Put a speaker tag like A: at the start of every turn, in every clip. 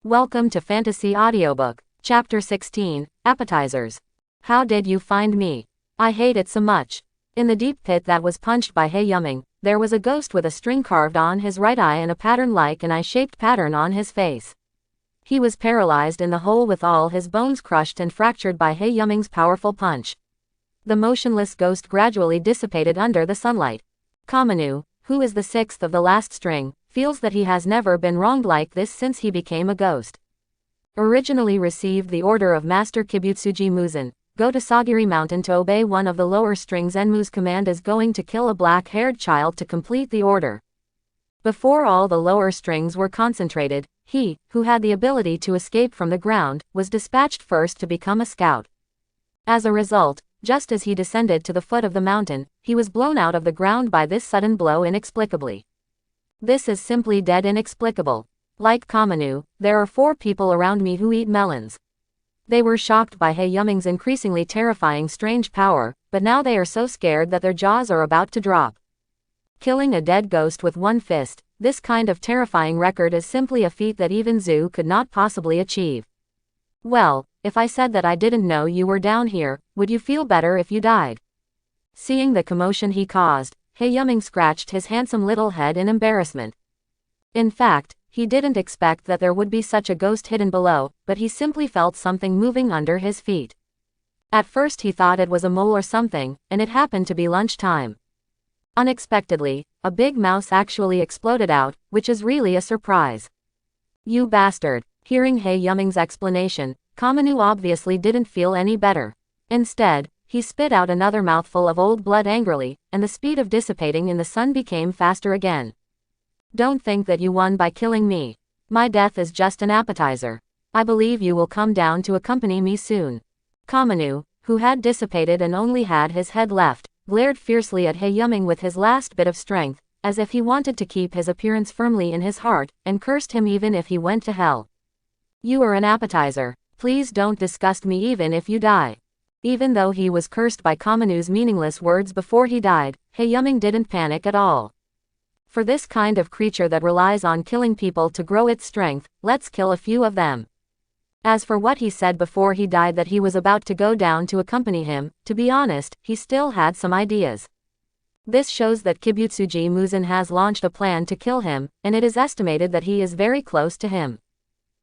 A: Welcome to Fantasy Audiobook, Chapter 16, Appetizers. How did you find me? I hate it so much. In the deep pit that was punched by He Yuming, there was a ghost with a string carved on his right eye and a pattern like an eye-shaped pattern on his face. He was paralyzed in the hole with all his bones crushed and fractured by He Yuming's powerful punch. The motionless ghost gradually dissipated under the sunlight. Kamanu, who is the sixth of the last string, feels that he has never been wronged like this since he became a ghost. Originally received the order of Master Kibutsuji Muzan, go to Sagiri Mountain to obey one of the lower strings. Enmu's command is going to kill a black-haired child to complete the order. Before all the lower strings were concentrated, he, who had the ability to escape from the ground, was dispatched first to become a scout. As a result, just as he descended to the foot of the mountain, he was blown out of the ground by this sudden blow inexplicably. This is simply dead inexplicable. Like Kamanu, there are 4 people around me who eat melons. They were shocked by He Yuming's increasingly terrifying strange power, but now they are so scared that their jaws are about to drop. Killing a dead ghost with one fist, this kind of terrifying record is simply a feat that even Zu could not possibly achieve. Well, if I said that I didn't know you were down here, would you feel better if you died? Seeing the commotion he caused, He Yuming scratched his handsome little head in embarrassment. In fact, he didn't expect that there would be such a ghost hidden below, but he simply felt something moving under his feet. At first he thought it was a mole or something, and it happened to be lunchtime. Unexpectedly, a big mouse actually exploded out, which is really a surprise. You bastard! Hearing He Yuming's explanation, Kamanu obviously didn't feel any better. Instead, he spit out another mouthful of old blood angrily, and the speed of dissipating in the sun became faster again. Don't think that you won by killing me. My death is just an appetizer. I believe you will come down to accompany me soon. Kamanu, who had dissipated and only had his head left, glared fiercely at He Yuming with his last bit of strength, as if he wanted to keep his appearance firmly in his heart, and cursed him even if he went to hell. You are an appetizer. Please don't disgust me even if you die. Even though he was cursed by Kamanu's meaningless words before he died, He Yuming didn't panic at all. For this kind of creature that relies on killing people to grow its strength, let's kill a few of them. As for what he said before he died that he was about to go down to accompany him, to be honest, he still had some ideas. This shows that Kibutsuji Muzan has launched a plan to kill him, and it is estimated that he is very close to him.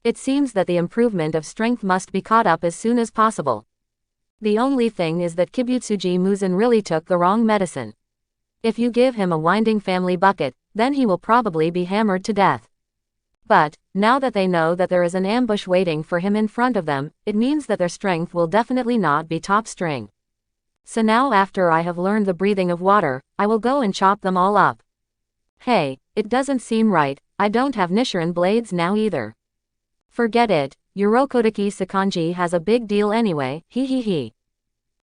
A: It seems that the improvement of strength must be caught up as soon as possible. The only thing is that Kibutsuji Muzan really took the wrong medicine. If you give him a winding family bucket, then he will probably be hammered to death. But, now that they know that there is an ambush waiting for him in front of them, it means that their strength will definitely not be top string. So now after I have learned the breathing of water, I will go and chop them all up. Hey, it doesn't seem right, I don't have Nichiren blades now either. Forget it, Urokodaki Sakanji has a big deal anyway, he.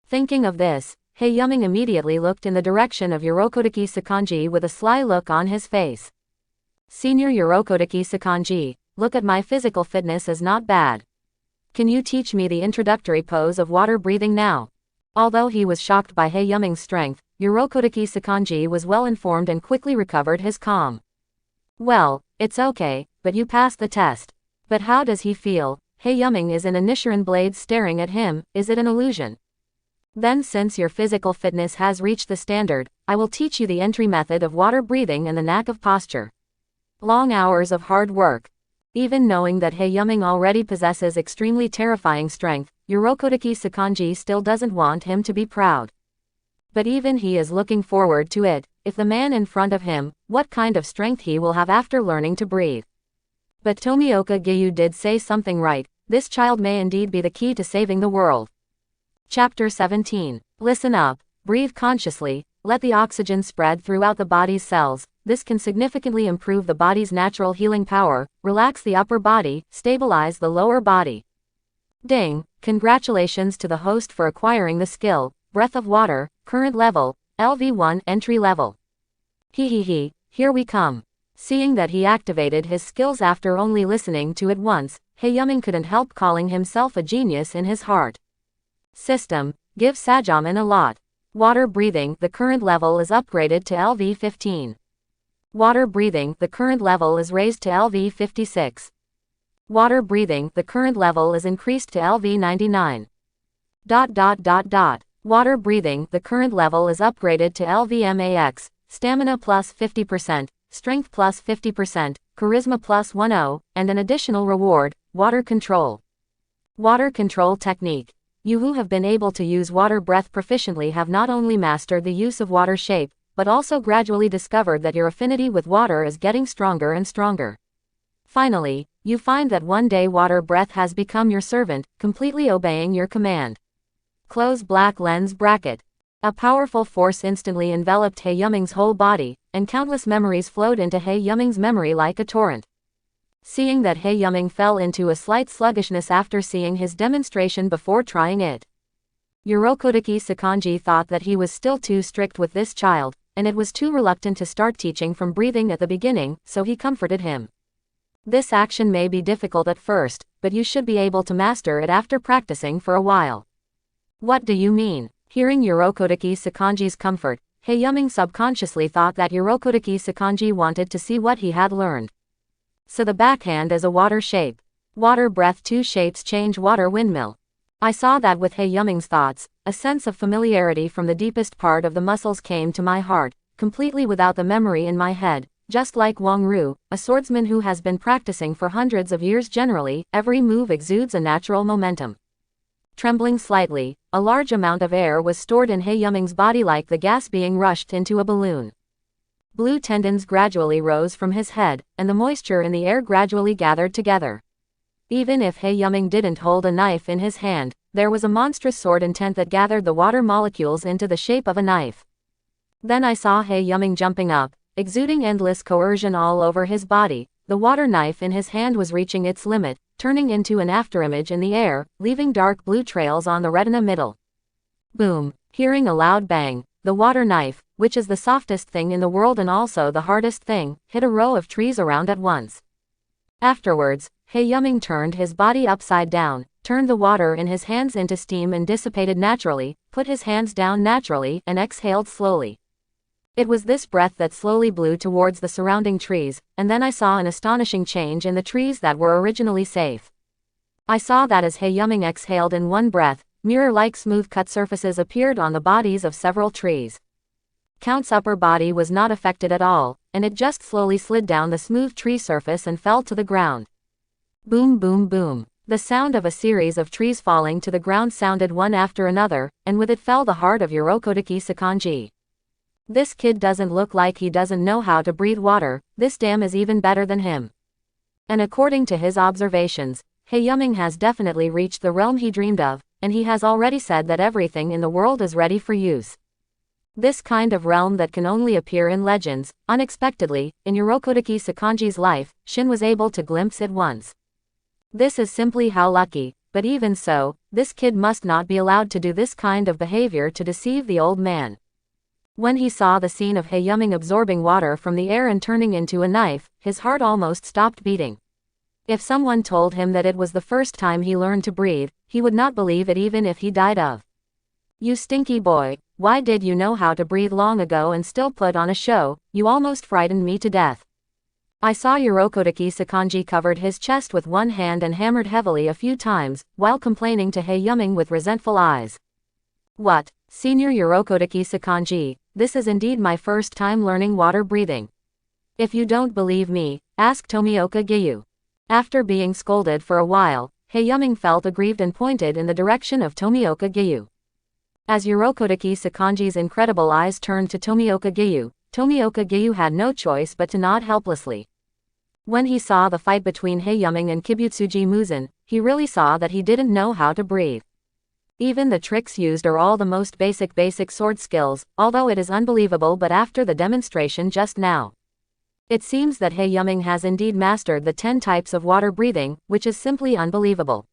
A: Thinking of this, He Yuming immediately looked in the direction of Urokodaki Sakanji with a sly look on his face. Senior Urokodaki Sakanji, look at my physical fitness is not bad. Can you teach me the introductory pose of water breathing now? Although he was shocked by He Yuming's strength, Urokodaki Sakanji was well informed and quickly recovered his calm. Well, it's okay, but you passed the test. But how does he feel? He Yuming is in a Nichiren blade staring at him, is it an illusion? Then since your physical fitness has reached the standard, I will teach you the entry method of water breathing and the knack of posture. Long hours of hard work. Even knowing that He Yuming already possesses extremely terrifying strength, Urokodaki Sakanji still doesn't want him to be proud. But even he is looking forward to it, if the man in front of him, what kind of strength he will have after learning to breathe. But Tomioka Gyu did say something right, this child may indeed be the key to saving the world. Chapter 17. Listen up, breathe consciously, let the oxygen spread throughout the body's cells, this can significantly improve the body's natural healing power, relax the upper body, stabilize the lower body. Ding, congratulations to the host for acquiring the skill, Breath of Water, current level, LV1 entry level. Here we come. Seeing that he activated his skills after only listening to it once, He Yuming couldn't help calling himself a genius in his heart. System, give Sajaman a lot. Water breathing, the current level is upgraded to LV15. Water breathing, the current level is raised to LV56. Water breathing, the current level is increased to LV 99. Water breathing, the current level is upgraded to LVMAX, stamina plus 50%, strength plus 50%, charisma plus 10, and an additional reward, water control. Water control technique. You who have been able to use water breath proficiently have not only mastered the use of water shape, but also gradually discovered that your affinity with water is getting stronger and stronger. Finally, you find that one day water breath has become your servant, completely obeying your command. Close black lens bracket. A powerful force instantly enveloped He Yuming's whole body, and countless memories flowed into He Yuming's memory like a torrent. Seeing that He Yuming fell into a slight sluggishness after seeing his demonstration before trying it. Urokodaki Sakanji thought that he was still too strict with this child, and it was too reluctant to start teaching from breathing at the beginning, so he comforted him. This action may be difficult at first, but you should be able to master it after practicing for a while. What do you mean? Hearing Urokodaki Sakanji's comfort, He Yuming subconsciously thought that Urokodaki Sakanji wanted to see what he had learned. So the backhand is a water shape. Water breath 2 shapes change water windmill. I saw that with He Yuming's thoughts, a sense of familiarity from the deepest part of the muscles came to my heart, completely without the memory in my head, just like Wang Ru, a swordsman who has been practicing for hundreds of years. Generally, every move exudes a natural momentum. Trembling slightly, a large amount of air was stored in He Yuming's body like the gas being rushed into a balloon. Blue tendons gradually rose from his head, and the moisture in the air gradually gathered together. Even if He Yuming didn't hold a knife in his hand, there was a monstrous sword intent that gathered the water molecules into the shape of a knife. Then I saw He Yuming jumping up, exuding endless coercion all over his body. The water knife in his hand was reaching its limit, turning into an afterimage in the air, leaving dark blue trails on the retina middle. Boom! Hearing a loud bang, the water knife, which is the softest thing in the world and also the hardest thing, hit a row of trees around at once. Afterwards, He Yuming turned his body upside down, turned the water in his hands into steam and dissipated naturally, put his hands down naturally and exhaled slowly. It was this breath that slowly blew towards the surrounding trees, and then I saw an astonishing change in the trees that were originally safe. I saw that as He Yuming exhaled in one breath, mirror-like smooth-cut surfaces appeared on the bodies of several trees. Count's upper body was not affected at all, and it just slowly slid down the smooth tree surface and fell to the ground. Boom boom boom. The sound of a series of trees falling to the ground sounded one after another, and with it fell the heart of Urokodaki Sakanji. This kid doesn't look like he doesn't know how to breathe water, this dam is even better than him. And according to his observations, He Yuming has definitely reached the realm he dreamed of, and he has already said that everything in the world is ready for use. This kind of realm that can only appear in legends. Unexpectedly, in Urokodaki Sakanji's life, Shin was able to glimpse it once. This is simply how lucky, but even so, this kid must not be allowed to do this kind of behavior to deceive the old man. When he saw the scene of He Yuming absorbing water from the air and turning into a knife, his heart almost stopped beating. If someone told him that it was the first time he learned to breathe, he would not believe it even if he died of. You stinky boy, why did you know how to breathe long ago and still put on a show? You almost frightened me to death. I saw Urokodaki Sakanji covered his chest with one hand and hammered heavily a few times, while complaining to He Yuming with resentful eyes. What, Senior Urokodaki Sakanji, this is indeed my first time learning water breathing. If you don't believe me, ask Tomioka Giyu. After being scolded for a while, He Yuming felt aggrieved and pointed in the direction of Tomioka Giyu. As Urokodaki Sakanji's incredible eyes turned to Tomioka Giyu had no choice but to nod helplessly. When he saw the fight between He Yuming and Kibutsuji Muzan, he really saw that he didn't know how to breathe. Even the tricks used are all the most basic sword skills, although it is unbelievable but after the demonstration just now. It seems that He Yuming has indeed mastered the 10 types of water breathing, which is simply unbelievable.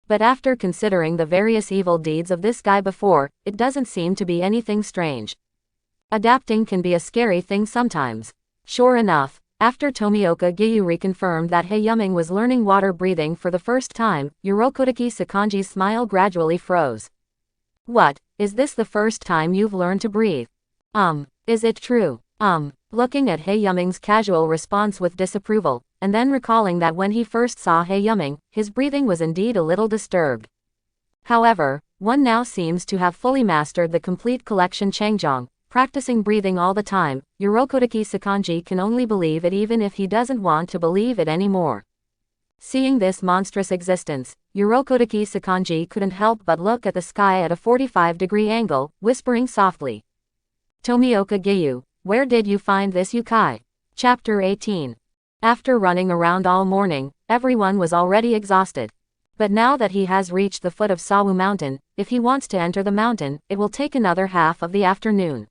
A: But after considering the various evil deeds of this guy before, it doesn't seem to be anything strange. Adapting can be a scary thing sometimes. Sure enough, after Tomioka Giyu reconfirmed that He Yuming was learning water breathing for the first time, Urokodaki Sakanji's smile gradually froze. What, is this the first time you've learned to breathe? Is it true? Looking at He Yuming's casual response with disapproval, and then recalling that when he first saw He Yuming, his breathing was indeed a little disturbed. However, one now seems to have fully mastered the complete collection Changjong, practicing breathing all the time. Yurokotaki Sakanji can only believe it even if he doesn't want to believe it anymore. Seeing this monstrous existence, Yurokotaki Sakanji couldn't help but look at the sky at a 45-degree angle, whispering softly. Tomioka Gyu, where did you find this yukai? Chapter 18. After running around all morning, everyone was already exhausted. But now that he has reached the foot of Sawu Mountain, if he wants to enter the mountain, it will take another half of the afternoon.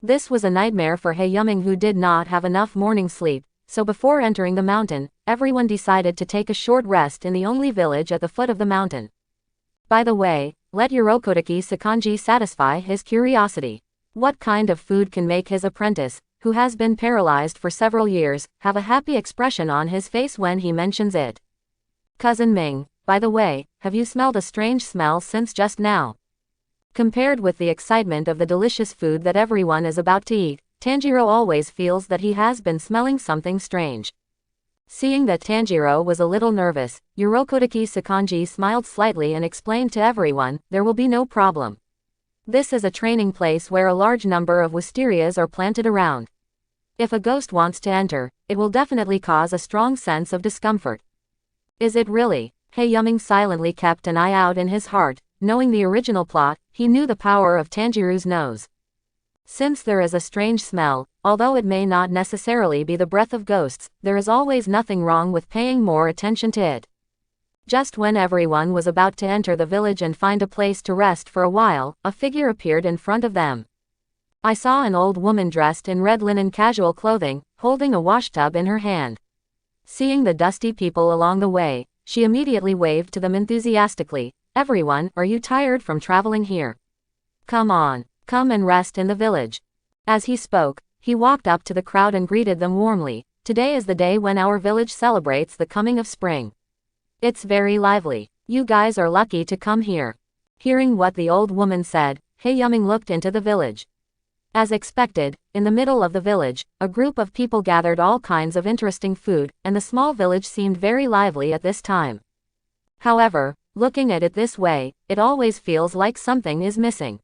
A: This was a nightmare for He Yuming, who did not have enough morning sleep, so before entering the mountain, everyone decided to take a short rest in the only village at the foot of the mountain. By the way, let Yurokotaki Sakanji satisfy his curiosity. What kind of food can make his apprentice, who has been paralyzed for several years, have a happy expression on his face when he mentions it? Cousin Ming, by the way, have you smelled a strange smell since just now? Compared with the excitement of the delicious food that everyone is about to eat, Tanjiro always feels that he has been smelling something strange. Seeing that Tanjiro was a little nervous, Yurokotaki Sakanji smiled slightly and explained to everyone, there will be no problem. This is a training place where a large number of wisterias are planted around. If a ghost wants to enter, it will definitely cause a strong sense of discomfort. Is it really? He Yuming silently kept an eye out in his heart. Knowing the original plot, he knew the power of Tanjiro's nose. Since there is a strange smell, although it may not necessarily be the breath of ghosts, there is always nothing wrong with paying more attention to it. Just when everyone was about to enter the village and find a place to rest for a while, a figure appeared in front of them. I saw an old woman dressed in red linen casual clothing, holding a washtub in her hand. Seeing the dusty people along the way, she immediately waved to them enthusiastically. Everyone, are you tired from traveling here? Come on, come and rest in the village. As he spoke, he walked up to the crowd and greeted them warmly. Today is the day when our village celebrates the coming of spring. It's very lively. You guys are lucky to come here. Hearing what the old woman said, He Yuming looked into the village. As expected, in the middle of the village, a group of people gathered all kinds of interesting food, and the small village seemed very lively at this time. However, looking at it this way, it always feels like something is missing.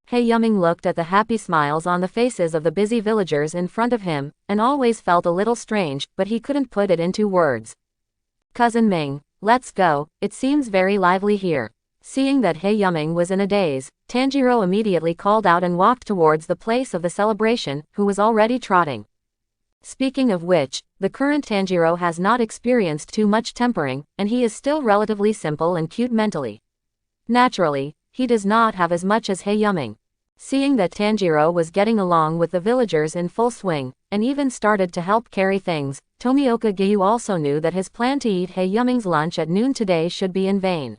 A: He Yuming looked at the happy smiles on the faces of the busy villagers in front of him, and always felt a little strange, but he couldn't put it into words. Cousin Ming, let's go, it seems very lively here. Seeing that He Yuming was in a daze, Tanjiro immediately called out and walked towards the place of the celebration, who was already trotting. Speaking of which, the current Tanjiro has not experienced too much tempering, and he is still relatively simple and cute mentally. Naturally, he does not have as much as He Yuming. Seeing that Tanjiro was getting along with the villagers in full swing, and even started to help carry things, Tomioka Gyu also knew that his plan to eat He Yuming's lunch at noon today should be in vain.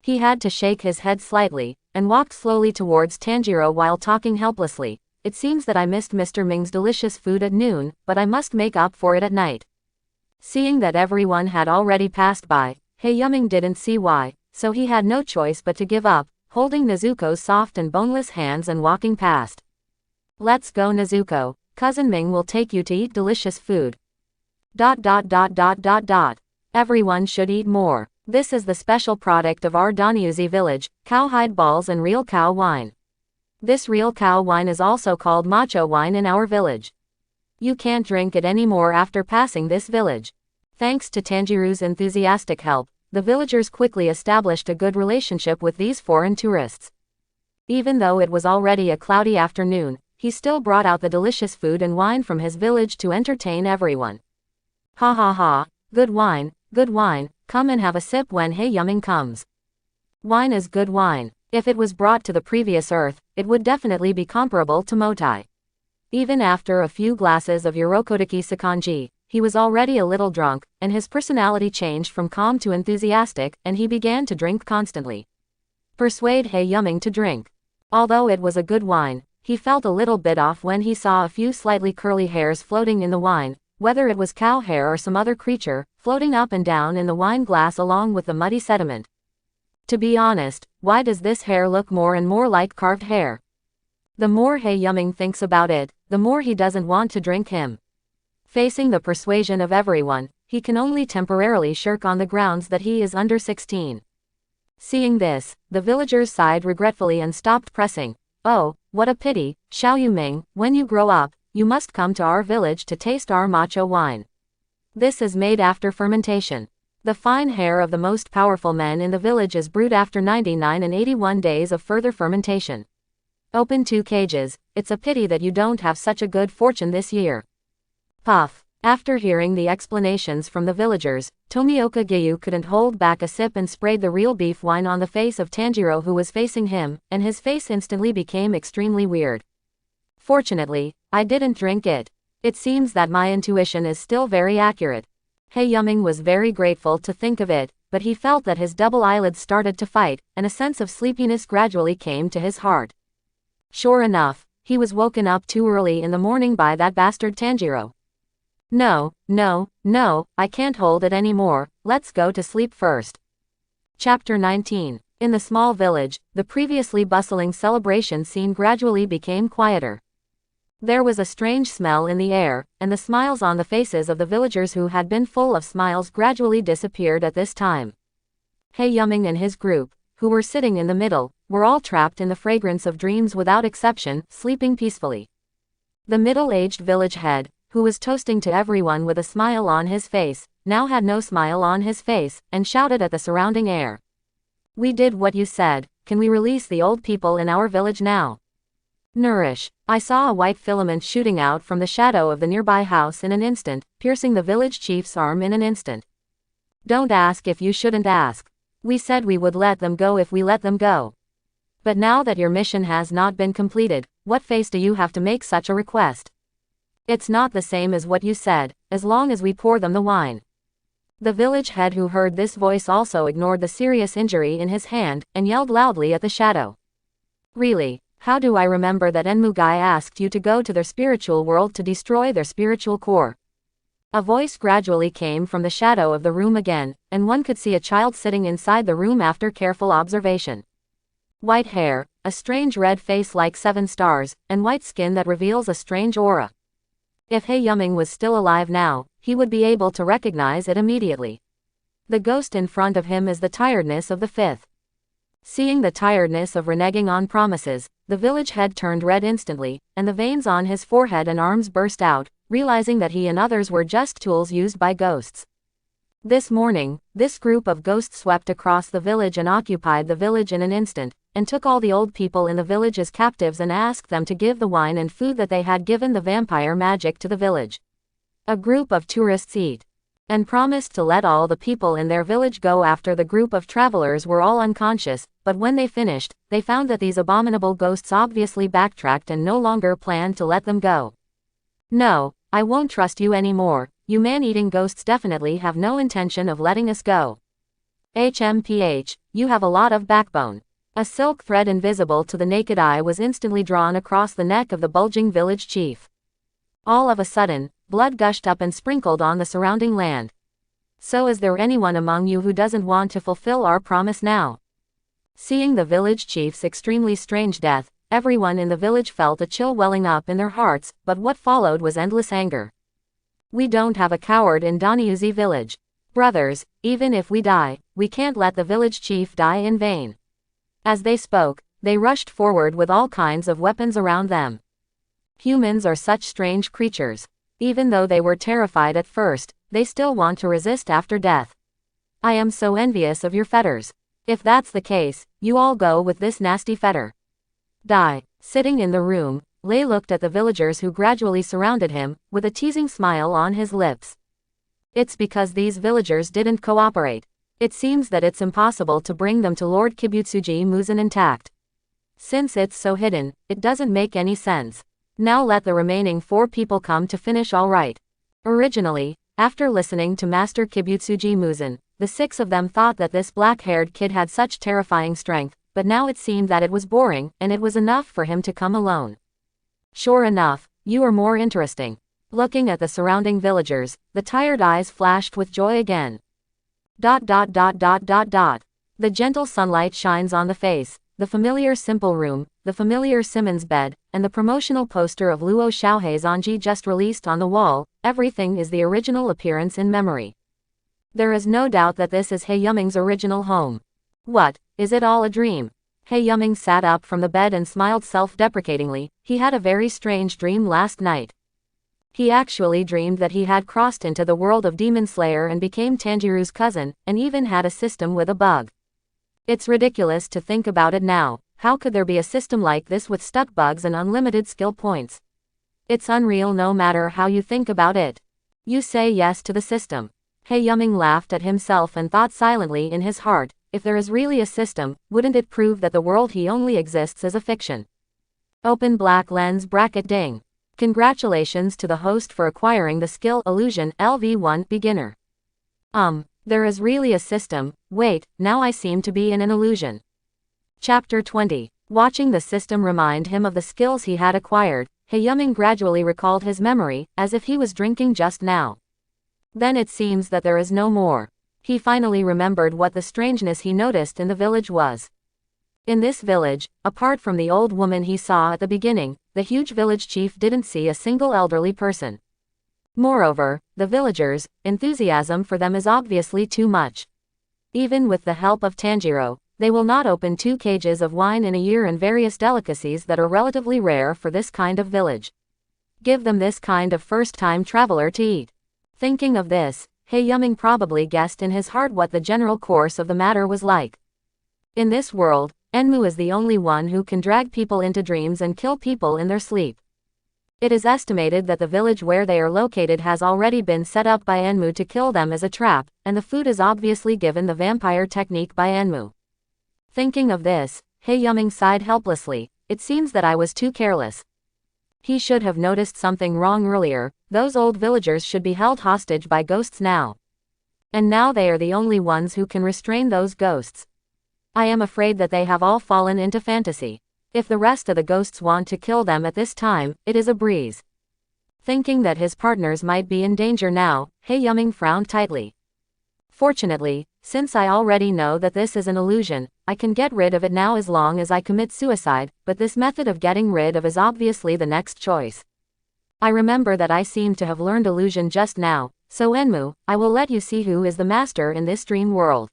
A: He had to shake his head slightly, and walked slowly towards Tanjiro while talking helplessly. It seems that I missed Mr. Ming's delicious food at noon, but I must make up for it at night. Seeing that everyone had already passed by, He Yuming didn't see why, so he had no choice but to give up, holding Nezuko's soft and boneless hands and walking past. Let's go Nezuko, Cousin Ming will take you to eat delicious food. ... Everyone should eat more. This is the special product of our Danyuzi village, cowhide balls and real cow wine. This real cow wine is also called macho wine in our village. You can't drink it anymore after passing this village. Thanks to Tanjiro's enthusiastic help, the villagers quickly established a good relationship with these foreign tourists. Even though it was already a cloudy afternoon, he still brought out the delicious food and wine from his village to entertain everyone. Ha ha ha, good wine, come and have a sip when He Yuming comes. Wine is good wine. If it was brought to the previous earth, it would definitely be comparable to Motai. Even after a few glasses of Yurokotaki Sakanji, he was already a little drunk, and his personality changed from calm to enthusiastic, and he began to drink constantly. Persuade He Yuming to drink. Although it was a good wine, he felt a little bit off when he saw a few slightly curly hairs floating in the wine, whether it was cow hair or some other creature, floating up and down in the wine glass along with the muddy sediment. To be honest, why does this hair look more and more like carved hair? The more He Yuming thinks about it, the more he doesn't want to drink him. Facing the persuasion of everyone, he can only temporarily shirk on the grounds that he is under 16. Seeing this, the villagers sighed regretfully and stopped pressing. Oh, what a pity, Xiao Yuming, when you grow up, you must come to our village to taste our matcha wine. This is made after fermentation. The fine hair of the most powerful men in the village is brewed after 99 and 81 days of further fermentation. Open 2 cages, it's a pity that you don't have such a good fortune this year. Puff. After hearing the explanations from the villagers, Tomioka Gyu couldn't hold back a sip and sprayed the real beef wine on the face of Tanjiro, who was facing him, and his face instantly became extremely weird. Fortunately, I didn't drink it. It seems that my intuition is still very accurate. He Yuming was very grateful to think of it, but he felt that his double eyelids started to fight, and a sense of sleepiness gradually came to his heart. Sure enough, he was woken up too early in the morning by that bastard Tanjiro. No, I can't hold it anymore, let's go to sleep first. Chapter 19. In the small village, the previously bustling celebration scene gradually became quieter. There was a strange smell in the air, and the smiles on the faces of the villagers who had been full of smiles gradually disappeared at this time. He Yuming and his group, who were sitting in the middle, were all trapped in the fragrance of dreams without exception, sleeping peacefully. The middle-aged village head, who was toasting to everyone with a smile on his face, now had no smile on his face, and shouted at the surrounding air. We did what you said, can we release the old people in our village now? Nourish. I saw a white filament shooting out from the shadow of the nearby house in an instant, piercing the village chief's arm in an instant. Don't ask if you shouldn't ask. We said we would let them go if we let them go. But now that your mission has not been completed, what face do you have to make such a request? It's not the same as what you said, as long as we pour them the wine. The village head who heard this voice also ignored the serious injury in his hand, and yelled loudly at the shadow. Really, how do I remember that Enmugai asked you to go to their spiritual world to destroy their spiritual core? A voice gradually came from the shadow of the room again, and one could see a child sitting inside the room after careful observation. White hair, a strange red face like 7 stars, and white skin that reveals a strange aura. If He Yuming was still alive now, he would be able to recognize it immediately. The ghost in front of him is the tiredness of the 5th. Seeing the tiredness of reneging on promises, the village head turned red instantly, and the veins on his forehead and arms burst out, realizing that he and others were just tools used by ghosts. This morning, this group of ghosts swept across the village and occupied the village in an instant, and took all the old people in the village as captives and asked them to give the wine and food that they had given the vampire magic to the village. A group of tourists eat, and promised to let all the people in their village go after the group of travelers were all unconscious, but when they finished, they found that these abominable ghosts obviously backtracked and no longer planned to let them go. No, I won't trust you anymore, you man-eating ghosts definitely have no intention of letting us go. HMPH, you have a lot of backbone. A silk thread invisible to the naked eye was instantly drawn across the neck of the bulging village chief. All of a sudden, blood gushed up and sprinkled on the surrounding land. So is there anyone among you who doesn't want to fulfill our promise now? Seeing the village chief's extremely strange death, everyone in the village felt a chill welling up in their hearts, but what followed was endless anger. We don't have a coward in Danyuzi village. Brothers, even if we die, we can't let the village chief die in vain. As they spoke, they rushed forward with all kinds of weapons around them. Humans are such strange creatures. Even though they were terrified at first, they still want to resist after death. I am so envious of your fetters. If that's the case, you all go with this nasty fetter. Die. Sitting in the room, Lei looked at the villagers who gradually surrounded him, with a teasing smile on his lips. It's because these villagers didn't cooperate. It seems that it's impossible to bring them to Lord Kibutsuji Muzan intact. Since it's so hidden, it doesn't make any sense. Now let the remaining 4 people come to finish all right. Originally, after listening to Master Kibutsuji Muzan, the 6 of them thought that this black-haired kid had such terrifying strength, but now it seemed that it was boring, and it was enough for him to come alone. Sure enough, you are more interesting. Looking at the surrounding villagers, the tired eyes flashed with joy again. The gentle sunlight shines on the face, the familiar simple room, the familiar Simmons bed, and the promotional poster of Luo Xiaohei's Anji just released on the wall, everything is the original appearance in memory. There is no doubt that this is He Yuming's original home. What, is it all a dream? He Yuming sat up from the bed and smiled self-deprecatingly. He had a very strange dream last night. He actually dreamed that he had crossed into the world of Demon Slayer and became Tanjiro's cousin, and even had a system with a bug. It's ridiculous to think about it now. How could there be a system like this with stuck bugs and unlimited skill points? It's unreal no matter how you think about it. You say yes to the system. He Yuming laughed at himself and thought silently in his heart, if there is really a system, wouldn't it prove that the world he only exists is a fiction? Open black lens bracket ding. Congratulations to the host for acquiring the skill Illusion LV1 Beginner. There is really a system. Wait, now I seem to be in an illusion. Chapter 20. Watching the system remind him of the skills he had acquired, He Yuming gradually recalled his memory, as if he was drinking just now. Then it seems that there is no more. He finally remembered what the strangeness he noticed in the village was. In this village, apart from the old woman he saw at the beginning, the huge village chief didn't see a single elderly person. Moreover, the villagers' enthusiasm for them is obviously too much. Even with the help of Tanjiro, they will not open 2 cages of wine in a year and various delicacies that are relatively rare for this kind of village. Give them this kind of first-time traveler to eat. Thinking of this, He Yuming probably guessed in his heart what the general course of the matter was like. In this world, Enmu is the only one who can drag people into dreams and kill people in their sleep. It is estimated that the village where they are located has already been set up by Enmu to kill them as a trap, and the food is obviously given the vampire technique by Enmu. Thinking of this, He Yuming sighed helplessly. It seems that I was too careless. He should have noticed something wrong earlier. Those old villagers should be held hostage by ghosts now. And now they are the only ones who can restrain those ghosts. I am afraid that they have all fallen into fantasy. If the rest of the ghosts want to kill them at this time, it is a breeze. Thinking that his partners might be in danger now, He Yuming frowned tightly. Fortunately, since I already know that this is an illusion, I can get rid of it now as long as I commit suicide, but this method of getting rid of is obviously the next choice. I remember that I seem to have learned illusion just now, so Enmu, I will let you see who is the master in this dream world.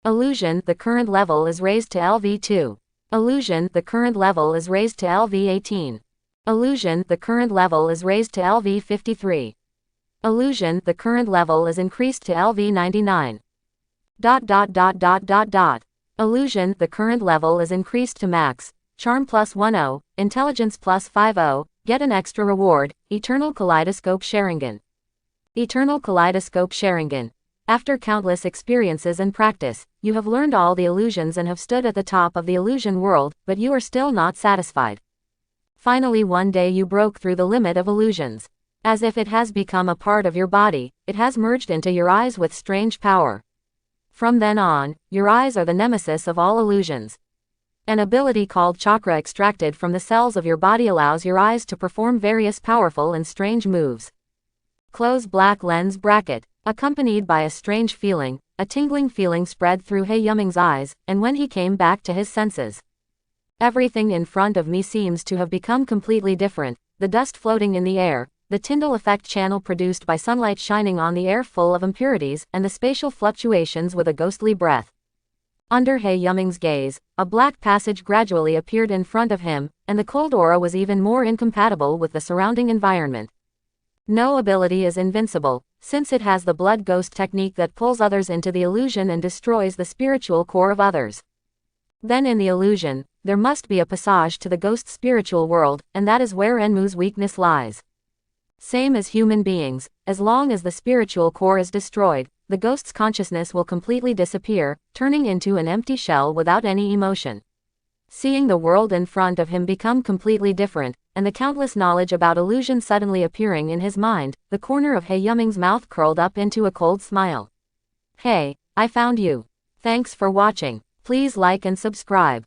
A: Illusion, the current level is raised to LV2. Illusion, the current level is raised to LV18. Illusion, the current level is raised to LV53. Illusion, the current level is increased to LV99. Illusion, the current level is increased to max. Charm plus 10, Intelligence plus 50, get an extra reward, Eternal Kaleidoscope Sharingan. Eternal Kaleidoscope Sharingan. After countless experiences and practice, you have learned all the illusions and have stood at the top of the illusion world, but you are still not satisfied. Finally one day you broke through the limit of illusions. As if it has become a part of your body, it has merged into your eyes with strange power. From then on, your eyes are the nemesis of all illusions. An ability called chakra extracted from the cells of your body allows your eyes to perform various powerful and strange moves. Close black lens bracket. Accompanied by a strange feeling, a tingling feeling spread through He Yuming's eyes, and when he came back to his senses. Everything in front of me seems to have become completely different, the dust floating in the air, the Tyndall effect channel produced by sunlight shining on the air full of impurities, and the spatial fluctuations with a ghostly breath. Under He Yuming's gaze, a black passage gradually appeared in front of him, and the cold aura was even more incompatible with the surrounding environment. No ability is invincible, since it has the blood ghost technique that pulls others into the illusion and destroys the spiritual core of others. Then in the illusion, there must be a passage to the ghost spiritual world, and that is where Enmu's weakness lies. Same as human beings, as long as the spiritual core is destroyed, the ghost's consciousness will completely disappear, turning into an empty shell without any emotion. Seeing the world in front of him become completely different, and the countless knowledge about illusion suddenly appearing in his mind, the corner of He Yuming's mouth curled up into a cold smile. Hey, I found you. Thanks for watching. Please like and subscribe.